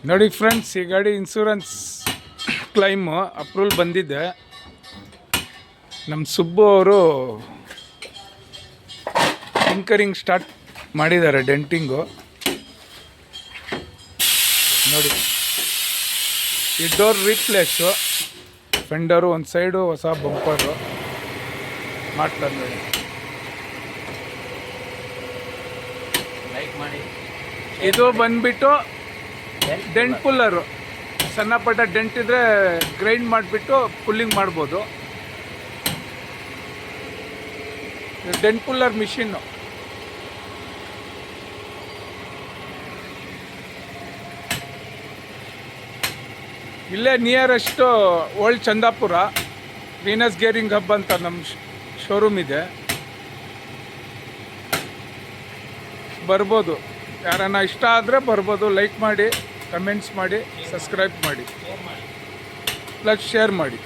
ನೋಡಿ ಫ್ರೆಂಡ್ಸ್, ಈ ಗಾಡಿ ಇನ್ಸೂರೆನ್ಸ್ ಕ್ಲೈಮ್ ಅಪ್ರೂವಲ್ ಬಂದಿದೆ. ನಮ್ಮ ಸುಬ್ಬು ಅವರು ಟಿಂಕರಿಂಗ್ ಸ್ಟಾರ್ಟ್ ಮಾಡಿದ್ದಾರೆ, ಡೆಂಟಿಂಗು. ನೋಡಿ, ಈ ಡೋರ್ ರೀಪ್ಲೇಸು, ಫೆಂಡರು ಒಂದು ಸೈಡು, ಹೊಸ ಬಂಪರು ಮಾಡ್ತಾರೆ ನೋಡಿ. ಇದು ಬಂದ್ಬಿಟ್ಟು ಡೆಂಟ್ ಪುಲ್ಲರು. ಸಣ್ಣ ಪಟ್ಟ ಡೆಂಟ್ ಇದ್ರೆ ಗ್ರೈಂಡ್ ಮಾಡಿಬಿಟ್ಟು ಪುಲ್ಲಿಂಗ್ ಮಾಡ್ಬೋದು. Dent puller machine. ಇಲ್ಲೇ nearest old Chandapura, Venus gearing hub ಅಂತ ನಮ್ಮ ಶೋರೂಮ್ ಇದೆ. ಬರ್ಬೋದು, ಯಾರನ್ನ ಇಷ್ಟ ಆದರೆ ಬರ್ಬೋದು. ಲೈಕ್ ಮಾಡಿ, ಕಮೆಂಟ್ಸ್ ಮಾಡಿ, ಸಬ್ಸ್ಕ್ರೈಬ್ ಮಾಡಿ, ಪ್ಲಸ್ ಶೇರ್ ಮಾಡಿ.